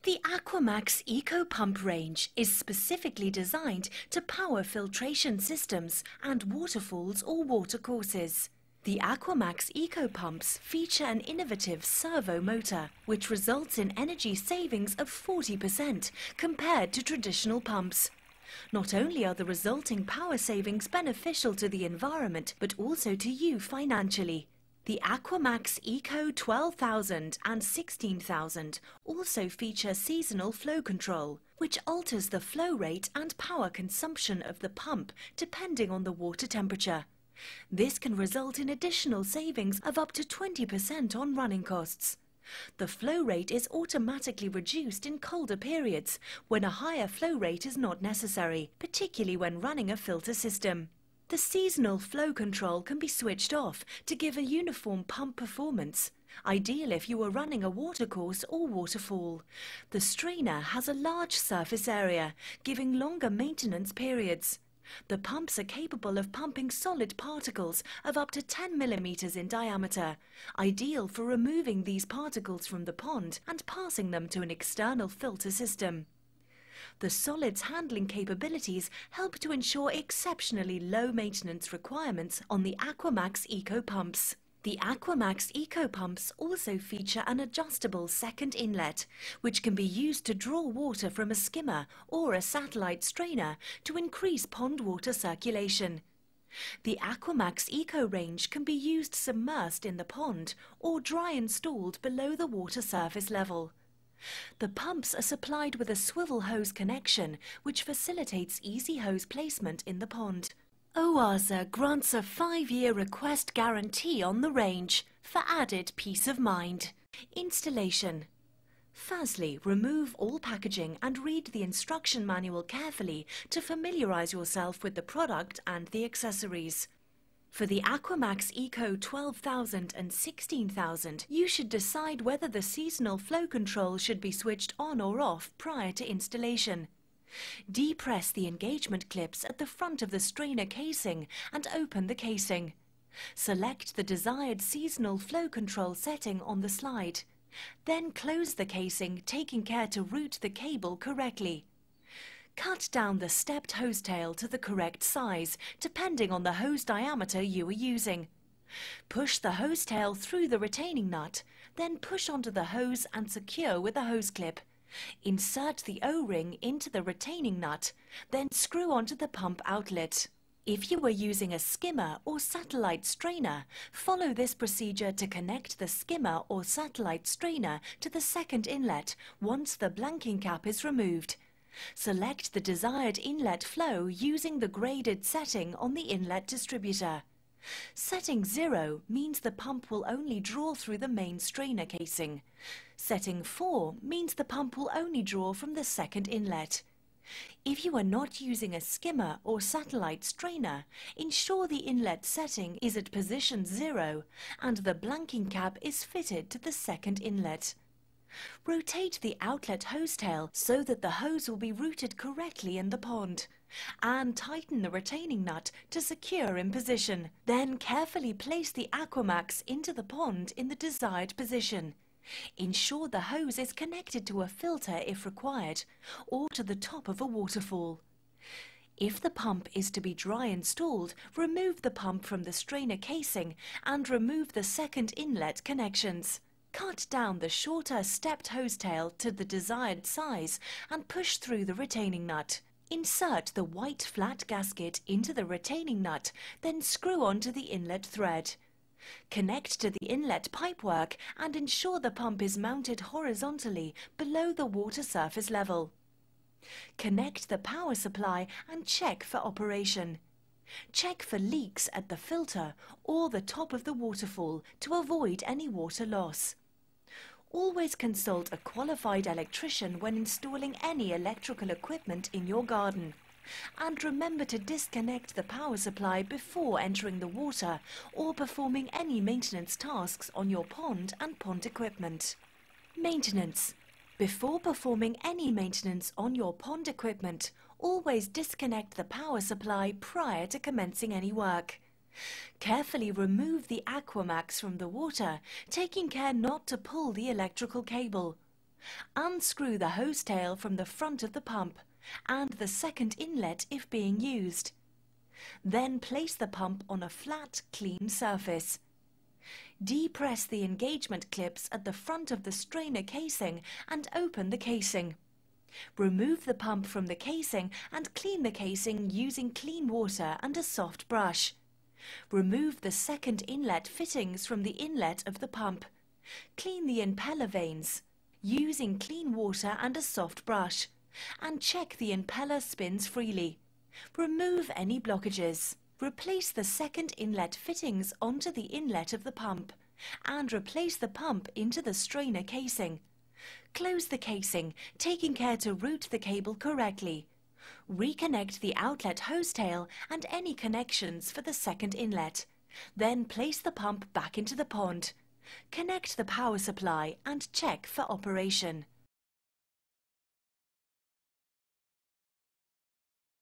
The Aquamax Eco Pump range is specifically designed to power filtration systems and waterfalls or watercourses. The Aquamax Eco Pumps feature an innovative servo motor, which results in energy savings of 40% compared to traditional pumps. Not only are the resulting power savings beneficial to the environment, but also to you financially. The Aquamax Eco 12,000 and 16,000 also feature seasonal flow control, which alters the flow rate and power consumption of the pump depending on the water temperature. This can result in additional savings of up to 20% on running costs. The flow rate is automatically reduced in colder periods when a higher flow rate is not necessary, particularly when running a filter system. The seasonal flow control can be switched off to give a uniform pump performance, ideal if you are running a watercourse or waterfall. The strainer has a large surface area, giving longer maintenance periods. The pumps are capable of pumping solid particles of up to 10 millimeters in diameter, ideal for removing these particles from the pond and passing them to an external filter system. The solids handling capabilities help to ensure exceptionally low maintenance requirements on the Aquamax Eco Pumps. The Aquamax Eco Pumps also feature an adjustable second inlet, which can be used to draw water from a skimmer or a satellite strainer to increase pond water circulation. The Aquamax Eco range can be used submersed in the pond or dry installed below the water surface level. The pumps are supplied with a swivel hose connection, which facilitates easy hose placement in the pond. OASA grants a 5-year request guarantee on the range for added peace of mind. Installation. Firstly, remove all packaging and read the instruction manual carefully to familiarize yourself with the product and the accessories. For the Aquamax Eco 12,000 and 16,000, you should decide whether the seasonal flow control should be switched on or off prior to installation. Depress the engagement clips at the front of the strainer casing and open the casing. Select the desired seasonal flow control setting on the slide. Then close the casing, taking care to route the cable correctly. Cut down the stepped hose tail to the correct size, depending on the hose diameter you are using. Push the hose tail through the retaining nut, then push onto the hose and secure with a hose clip. Insert the O-ring into the retaining nut, then screw onto the pump outlet. If you are using a skimmer or satellite strainer, follow this procedure to connect the skimmer or satellite strainer to the second inlet once the blanking cap is removed. Select the desired inlet flow using the graded setting on the inlet distributor. Setting 0 means the pump will only draw through the main strainer casing. Setting 4 means the pump will only draw from the second inlet. If you are not using a skimmer or satellite strainer, ensure the inlet setting is at position 0 and the blanking cap is fitted to the second inlet. Rotate the outlet hose tail so that the hose will be routed correctly in the pond, and tighten the retaining nut to secure in position. Then carefully place the Aquamax into the pond in the desired position. Ensure the hose is connected to a filter if required, or to the top of a waterfall. If the pump is to be dry installed, remove the pump from the strainer casing and remove the second inlet connections. Cut down the shorter stepped hose tail to the desired size and push through the retaining nut. Insert the white flat gasket into the retaining nut, then screw onto the inlet thread. Connect to the inlet pipework and ensure the pump is mounted horizontally below the water surface level. Connect the power supply and check for operation. Check for leaks at the filter or the top of the waterfall to avoid any water loss. Always consult a qualified electrician when installing any electrical equipment in your garden. And remember to disconnect the power supply before entering the water or performing any maintenance tasks on your pond and pond equipment. Maintenance. Before performing any maintenance on your pond equipment, always disconnect the power supply prior to commencing any work. Carefully remove the Aquamax from the water, taking care not to pull the electrical cable. Unscrew the hose tail from the front of the pump and the second inlet if being used. Then place the pump on a flat, clean surface. Depress the engagement clips at the front of the strainer casing and open the casing. Remove the pump from the casing and clean the casing using clean water and a soft brush. Remove the second inlet fittings from the inlet of the pump. Clean the impeller vanes using clean water and a soft brush, and check the impeller spins freely. Remove any blockages. Replace the second inlet fittings onto the inlet of the pump, and replace the pump into the strainer casing. Close the casing, taking care to route the cable correctly. Reconnect the outlet hose tail and any connections for the second inlet. Then place the pump back into the pond. Connect the power supply and check for operation.